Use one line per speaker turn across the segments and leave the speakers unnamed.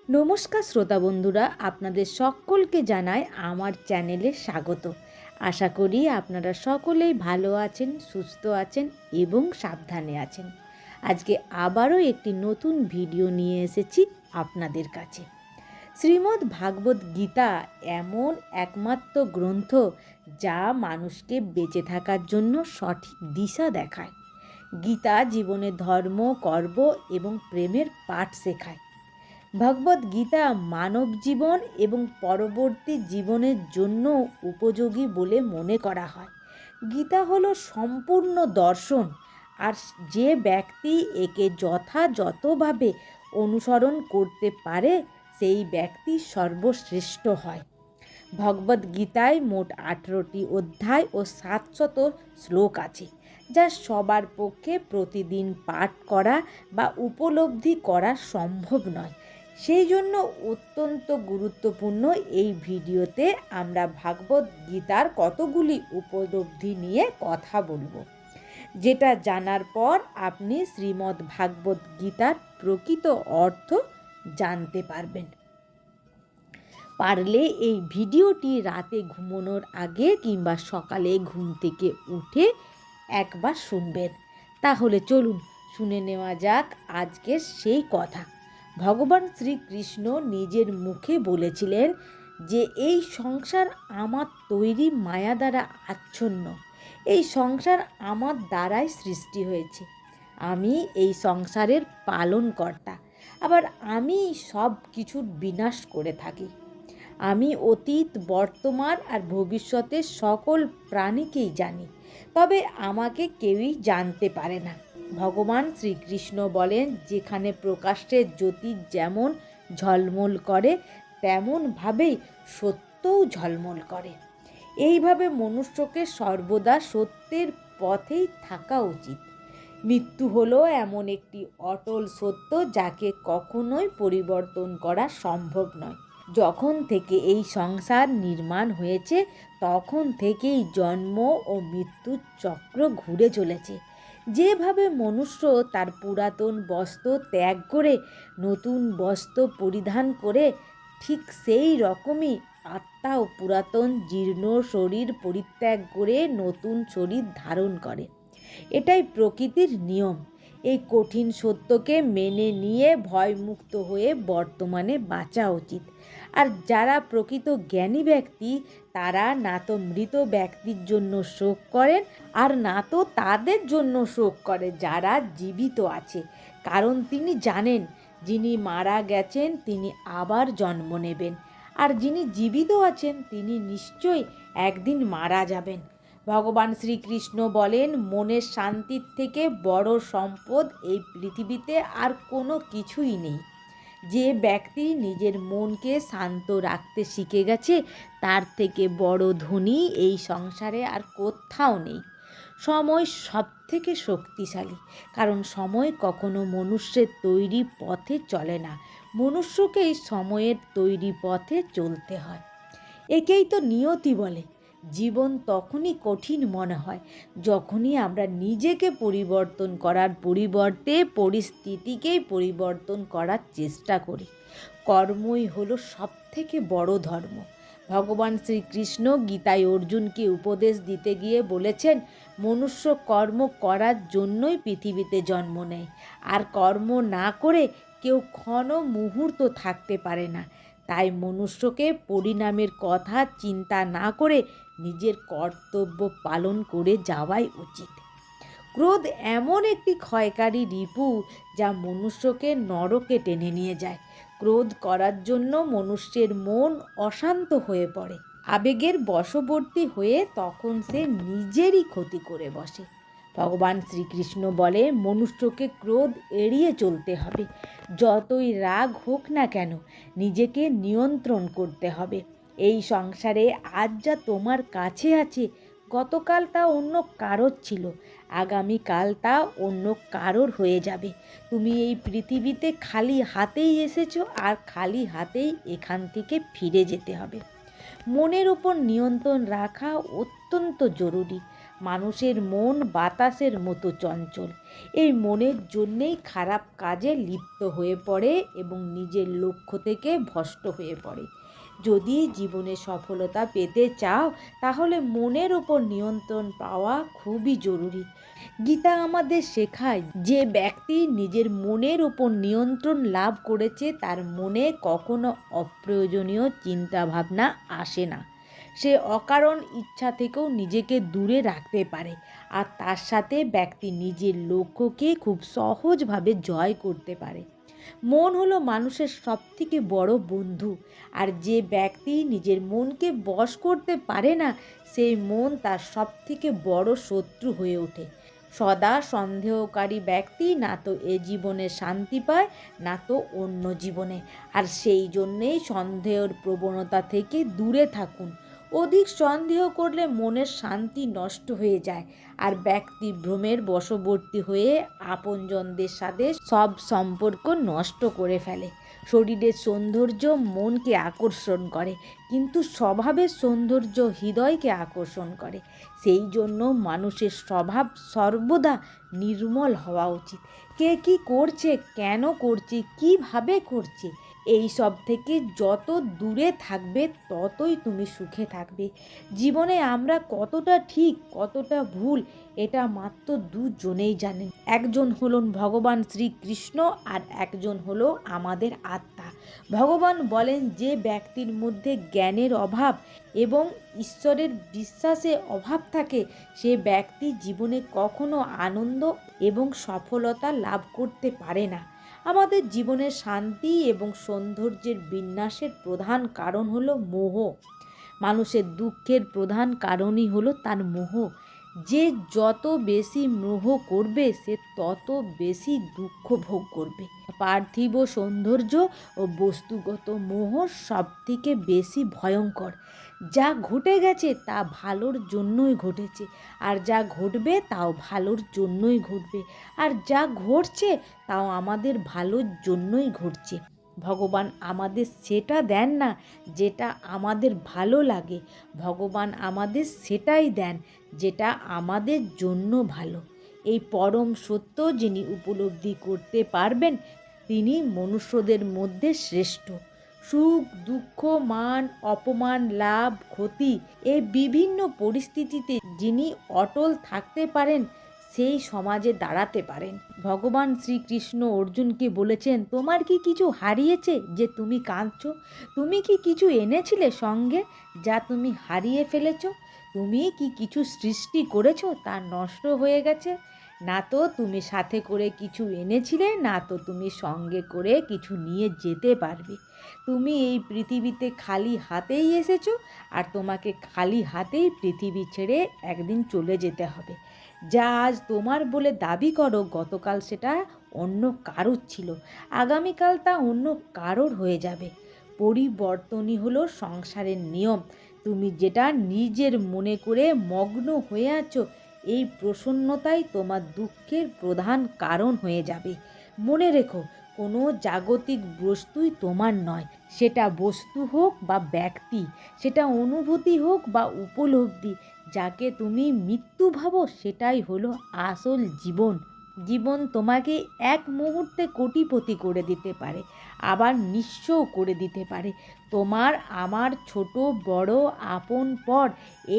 নমস্কার শ্রোতা বন্ধুরা, আপনাদের সকলকে জানাই আমার চ্যানেলে স্বাগত। আশা করি আপনারা সকলেই ভালো আছেন, সুস্থ আছেন এবং সাবধানে আছেন। আজকে আবারও একটি নতুন ভিডিও নিয়ে এসেছি আপনাদের কাছে। শ্রীমদ্ ভাগবত গীতা এমন একমাত্র গ্রন্থ যা মানুষকে বেঁচে থাকার জন্য সঠিক দিশা দেখায়। গীতা জীবনে ধর্ম, কর্ম এবং প্রেমের পাঠ শেখায়। ভগবদ গীতা মানব জীবন এবং পরবর্তী জীবনের জন্য উপযোগী বলে মনে করা হয়। গীতা হলো সম্পূর্ণ দর্শন, আর যে ব্যক্তি একে যথাযথভাবে অনুসরণ করতে পারে সেই ব্যক্তি সর্বশ্রেষ্ঠ হয়। ভগবদ গীতায় মোট 18টি অধ্যায় ও 700 শ্লোক আছে, যা সবার পক্ষে প্রতিদিন পাঠ করা বা উপলব্ধি করা সম্ভব নয়। সেই জন্য অত্যন্ত গুরুত্বপূর্ণ এই ভিডিওতে আমরা ভাগবত গীতার কতগুলি উপলব্ধি নিয়ে কথা বলবো, যেটা জানার পর আপনি শ্রীমদ্ ভাগবত গীতার প্রকৃত অর্থ জানতে পারবেন। পারলে এই ভিডিওটি রাতে ঘুমানোর আগে কিংবা সকালে ঘুম থেকে উঠে একবার শুনবেন। তাহলে চলুন শুনে নেওয়া যাক আজকের সেই কথা। ভগবান শ্রীকৃষ্ণ নিজের মুখে বলেছিলেন যে এই সংসার আমার তৈরি মায়া দ্বারা আচ্ছন্ন। এই সংসার আমার দ্বারাই সৃষ্টি হয়েছে। আমি এই সংসারের পালনকর্তা, আবার আমি সব কিছুর বিনাশ করে থাকি। আমি অতীত, বর্তমান আর ভবিষ্যতের সকল প্রাণীকেই জানি, তবে আমাকে কেউই জানতে পারে না। ভগবান শ্রীকৃষ্ণ বলেন, যেখানে প্রকাশ্যের জ্যোতি যেমন ঝলমল করে তেমনভাবেই সত্যও ঝলমল করে। এইভাবে মনুষ্যকে সর্বদা সত্যের পথেই থাকা উচিত। মৃত্যু হলো এমন একটি অটল সত্য যাকে কখনোই পরিবর্তন করা সম্ভব নয়। যখন থেকে এই সংসার নির্মাণ হয়েছে তখন থেকেই জন্ম ও মৃত্যুর চক্র ঘুরে চলেছে। যেভাবে মনুষ্য তার পুরাতন বস্ত্র ত্যাগ করে নতুন বস্ত্র পরিধান করে, ঠিক সেই রকমই আত্মাও পুরাতন জীর্ণ শরীর পরিত্যাগ করে নতুন শরীর ধারণ করে। এটাই প্রকৃতির নিয়ম। এই কঠিন সত্যকে মেনে নিয়ে ভয়মুক্ত হয়ে বর্তমানে বাঁচা উচিত। আর যারা প্রকৃত জ্ঞানী ব্যক্তি, তারা না তো মৃত ব্যক্তির জন্য শোক করেন আর না তো তাদের জন্য শোক করে যারা জীবিত আছে, কারণ তিনি জানেন যিনি মারা গেছেন তিনি আবার জন্ম নেবেন, আর যিনি জীবিত আছেন তিনি নিশ্চয়ই একদিন মারা যাবেন। ভগবান শ্রীকৃষ্ণ বলেন, মনের শান্তির থেকে বড় সম্পদ এই পৃথিবীতে আর কোনো কিছুই নেই। যে ব্যক্তি নিজের মনকে শান্ত রাখতে শিখে গেছে তার থেকে বড় ধনী এই সংসারে আর কোথাও নেই। সময় সবথেকে শক্তিশালী, কারণ সময় কখনো মনুষ্যের তৈরি পথে চলে না, মনুষ্যকেই সময়ের তৈরি পথে চলতে হয়। একেই তো নিয়তি বলে। জীবন তখনই কঠিন মনে হয় যখনই আমরা নিজেকে পরিবর্তন করার পরিবর্তে পরিস্থিতিকেই পরিবর্তন করার চেষ্টা করি। কর্মই হলো সবথেকে বড় ধর্ম। ভগবান শ্রীকৃষ্ণ গীতায় অর্জুনকে উপদেশ দিতে গিয়ে বলেছেন, মনুষ্য কর্ম করার জন্যই পৃথিবীতে জন্ম নেয়, আর কর্ম না করে কেউ ক্ষণ মুহূর্ত থাকতে পারে না। তাই মনুষ্যকে পরিণামের কথা চিন্তা না করে নিজের কর্তব্য পালন করে যাওয়াই উচিত। ক্রোধ এমন একটি ক্ষয়কারী রিপু যা মনুষ্যকে নরকে টেনে নিয়ে যায়। ক্রোধ করার জন্য মনুষ্যের মন অশান্ত হয়ে পড়ে, আবেগের বশবর্তী হয়ে তখন সে নিজেরই ক্ষতি করে বসে। ভগবান শ্রীকৃষ্ণ বলে, মনুষ্যকে ক্রোধ এড়িয়ে চলতে হবে। যতই রাগ হোক না কেন নিজেকে নিয়ন্ত্রণ করতে হবে। এই সংসারে আজ যা তোমার কাছে আছে, গতকাল তা অন্য কারোর ছিল, আগামীকাল তা অন্য কারোর হয়ে যাবে। তুমি এই পৃথিবীতে খালি হাতেই এসেছো, আর খালি হাতেই এখান থেকে ফিরে যেতে হবে। মনের উপর নিয়ন্ত্রণ রাখা অত্যন্ত জরুরি। মানুষের মন বাতাসের মতো চঞ্চল। এই মনের জন্যেই খারাপ কাজে লিপ্ত হয়ে পড়ে এবং নিজের লক্ষ্য থেকে ভ্রষ্ট হয়ে পড়ে। যদি জীবনে সফলতা পেতে চাও তাহলে মনের ওপর নিয়ন্ত্রণ পাওয়া খুবই জরুরি। গীতা আমাদের শেখায় যে ব্যক্তি নিজের মনের ওপর নিয়ন্ত্রণ লাভ করেছে তার মনে কখনো অপ্রয়োজনীয় চিন্তাভাবনা আসে না। সে অকারণ ইচ্ছা থেকেও নিজেকে দূরে রাখতে পারে, আর তার সাথে ব্যক্তি নিজের লক্ষ্যকে খুব সহজভাবে জয় করতে পারে। মন হলো মানুষের সবথেকে বড় বন্ধু, আর যে ব্যক্তি নিজের মনকে বশ করতে পারে না সেই মন তার সবথেকে বড় শত্রু হয়ে ওঠে। সদা সন্দেহকারী ব্যক্তি না তো এ জীবনে শান্তি পায় না তো অন্য জীবনে, আর সেই জন্যেই সন্দেহের প্রবণতা থেকে দূরে থাকুন। অধিক সন্দেহ করলে মনের শান্তি নষ্ট হয়ে যায়, আর ব্যক্তি ভ্রমের বশবর্তী হয়ে আপনজনদের সাথে সব সম্পর্ক নষ্ট করে ফেলে। শরীরের সৌন্দর্য মনকে আকর্ষণ করে, কিন্তু স্বভাবের সৌন্দর্য হৃদয়কে আকর্ষণ করে। সেই জন্য মানুষের স্বভাব সর্বদা নির্মল হওয়া উচিত। কে কী করছে, কেন করছে, কিভাবে করছে, এই সব থেকে যত দূরে থাকবে ততই তুমি সুখে থাকবে। জীবনে আমরা কতটা ঠিক কতটা ভুল এটা মাত্র দুজনেই জানেন। একজন হলেন ভগবান শ্রীকৃষ্ণ আর একজন হলো আমাদের আত্মা। ভগবান বলেন যে ব্যক্তির মধ্যে জ্ঞানের অভাব এবং ঈশ্বরের বিশ্বাসে অভাব থাকে সে ব্যক্তি জীবনে কখনো আনন্দ এবং সফলতা লাভ করতে পারে না। আমাদের জীবনের শান্তি এবং সৌন্দর্যের বিন্যাসের প্রধান কারণ হলো মোহ। মানুষের দুঃখের প্রধান কারণই হলো তার মোহ। যে যত বেশি মোহ করবে সে তত বেশি দুঃখ ভোগ করবে। পার্থিব সৌন্দর্য ও বস্তুগত মোহ সবথেকে বেশি ভয়ঙ্কর। যা ঘটে গেছে তা ভালোর জন্যই ঘটেছে, আর যা ঘটবে তাও ভালোর জন্যই ঘটবে, আর যা ঘটছে তাও আমাদের ভালোর জন্যই ঘটছে। ভগবান আমাদের সেটা দেন না যেটা আমাদের ভালো লাগে, ভগবান আমাদের সেটাই দেন যেটা আমাদের জন্য ভালো। এই পরম সত্য যিনি উপলব্ধি করতে পারবেন তিনি মনুষ্যদের মধ্যে শ্রেষ্ঠ। সুখ দুঃখ মান অপমান লাভ ক্ষতি এই বিভিন্ন পরিস্থিতিতে যিনি অটল থাকতে পারেন সেই সমাজে দাঁড়াতে পারেন। ভগবান শ্রীকৃষ্ণ অর্জুনকে বলেছেন, তোমার কি কিছু হারিয়েছে যে তুমি কাঁদছো? তুমি কি কিছু এনেছিলে সঙ্গে যা তুমি হারিয়ে ফেলেছো? তুমি কি কিছু সৃষ্টি করেছো তা নষ্ট হয়ে গেছে? না তো তুমি সাথে করে কিছু এনেছিলে, না তো তুমি সঙ্গে করে কিছু নিয়ে যেতে পারবে। তুমি এই পৃথিবীতে খালি হাতেই এসেছো, আর তোমাকে খালি হাতেই পৃথিবী ছেড়ে একদিন চলে যেতে হবে। যা আজ তোমার বলে দাবি করো গতকাল সেটা অন্য কারোর ছিল, আগামীকাল তা অন্য কারোর হয়ে যাবে। পরিবর্তনই হলো সংসারের নিয়ম। তুমি যেটা নিজের মনে করে মগ্ন হয়ে আছো এই প্রসন্নতাই তোমার দুঃখের প্রধান কারণ হয়ে যাবে। মনে রেখো, কোনো জাগতিক বস্তুই তোমার নয়, সেটা বস্তু হোক বা ব্যক্তি, সেটা অনুভূতি হোক বা উপলব্ধি। যাকে তুমি মৃত্যু ভাবো সেটাই হলো আসল জীবন। জীবন তোমাকে এক মুহূর্তে কোটিপতি করে দিতে পারে, আবার নিঃস্বও করে দিতে পারে। তোমার আমার ছোট বড় আপন পর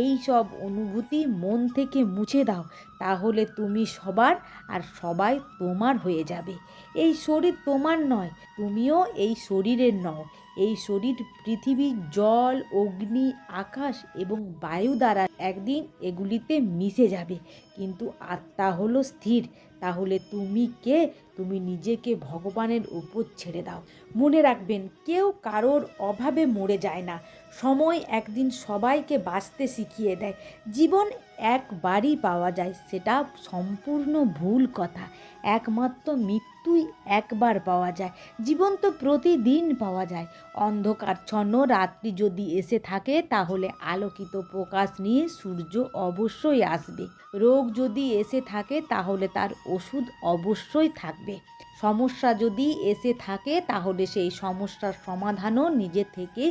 এই সব অনুভূতি মন থেকে মুছে দাও, তাহলে তুমি সবার আর সবাই তোমার হয়ে যাবে। এই শরীর তোমার নয়, তুমিও এই শরীরের নও। এই শরীর পৃথিবী জল অগ্নি আকাশ এবং বায়ু দ্বারা একদিন এগুলিতে মিশে যাবে, কিন্তু আত্মা হলো স্থির। তাহলে তুমি কে? তুমি নিজেকে ভগবানের উপর ছেড়ে দাও। মনে রাখবেন, কেউ কারোর অভাবে মরে যায় না। সময় একদিন সবাইকে বাঁচতে শিখিয়ে দেয়। জীবন একবারই পাওয়া যায়, সেটা সম্পূর্ণ ভুল কথা। একমাত্র মৃত্যুই একবার পাওয়া যায়। জীবন তো প্রতিদিন পাওয়া যায়। অন্ধকারচ্ছন্ন রাত্রি যদি এসে থাকে তাহলে আলোকিত প্রকাশ নিয়ে সূর্য অবশ্যই আসবে। রোগ যদি এসে থাকে তাহলে তার ওষুধ অবশ্যই থাকবে। সমস্যা যদি এসে থাকে তাহলে সেই সমস্যার সমাধানও নিজে থেকে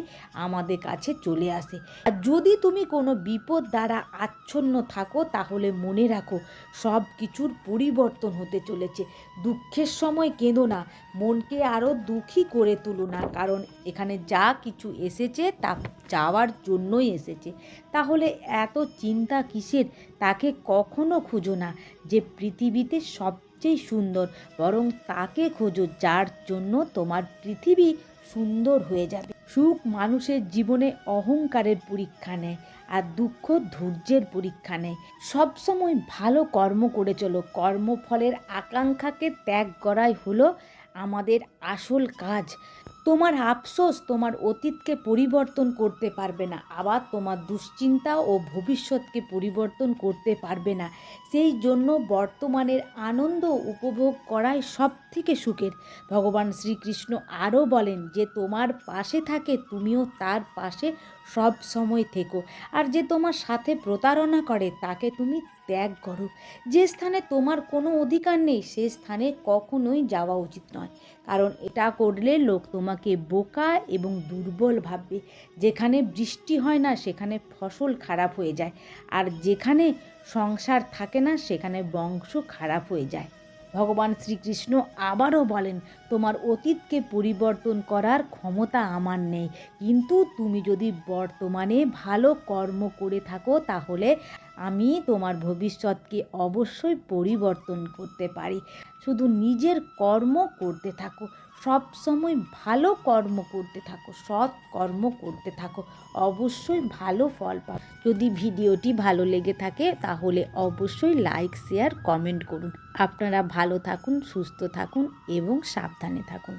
আমাদের কাছে চলে আসে। আর যদি তুমি কোনো বিপদ দ্বারা আচ্ছন্ন থাকো তাহলে মনে রাখো সব কিছুর পরিবর্তন হতে চলেছে। দুঃখের সময় কেঁদো না, মনকে আরও দুঃখী করে তুলো না, কারণ এখানে যা কিছু এসেছে তা যাওয়ার জন্যই এসেছে। তাহলে এত চিন্তা কিসের? তাকে কখনো খুঁজো না যে পৃথিবীতে সবচেয়ে সুন্দর, বরং তাকে খোঁজো যার জন্য তোমার পৃথিবী সুন্দর হয়ে যাবে। সুখ মানুষের জীবনে অহংকারের পরীক্ষা নেয়, আর দুঃখ ধৈর্যের পরীক্ষা নেয়। সবসময় ভালো কর্ম করে চলো। কর্মফলের আকাঙ্ক্ষাকে ত্যাগ করাই হলো আমাদের আসল কাজ। তোমার আফসোস তোমার অতীতকে পরিবর্তন করতে পারবে না, আবার তোমার দুশ্চিন্তা ও ভবিষ্যৎকে পরিবর্তন করতে পারবে না। সেই জন্য বর্তমানের আনন্দ উপভোগ করাই সব থেকে সুখের। ভগবান শ্রীকৃষ্ণ আরও বলেন যে তোমার পাশে থাকে তুমিও তার পাশে সব সময় থেকো, আর যে তোমার সাথে প্রতারণা করে তাকে তুমি ত্যাগ করো। যে স্থানে তোমার কোনো অধিকার নেই সে স্থানে কখনোই যাওয়া উচিত নয়, কারণ এটা করলে লোক তোমাকে বোকা এবং দুর্বল ভাববে। যেখানে বৃষ্টি হয় না সেখানে ফসল খারাপ হয়ে যায়, আর যেখানে সংসার থাকে না সেখানে বংশ খারাপ হয়ে যায়। ভগবান শ্রীকৃষ্ণ আবারও বলেন, তোমার অতীতকে পরিবর্তন করার ক্ষমতা আমার নেই, কিন্তু তুমি যদি বর্তমানে ভালো কর্ম করে থাকো তাহলে আমি তোমার ভবিষ্যৎকে অবশ্যই পরিবর্তন করতে পারি। শুধু নিজের কর্ম করতে থাকো, সব সময় ভালো কর্ম করতে থাকো, সৎ কর্ম করতে থাকো, অবশ্যই ভালো ফল পাবে। যদি ভিডিওটি ভালো লেগে থাকে তাহলে অবশ্যই লাইক, শেয়ার, কমেন্ট করুন। আপনারা ভালো থাকুন, সুস্থ থাকুন এবং সাবধানে থাকুন।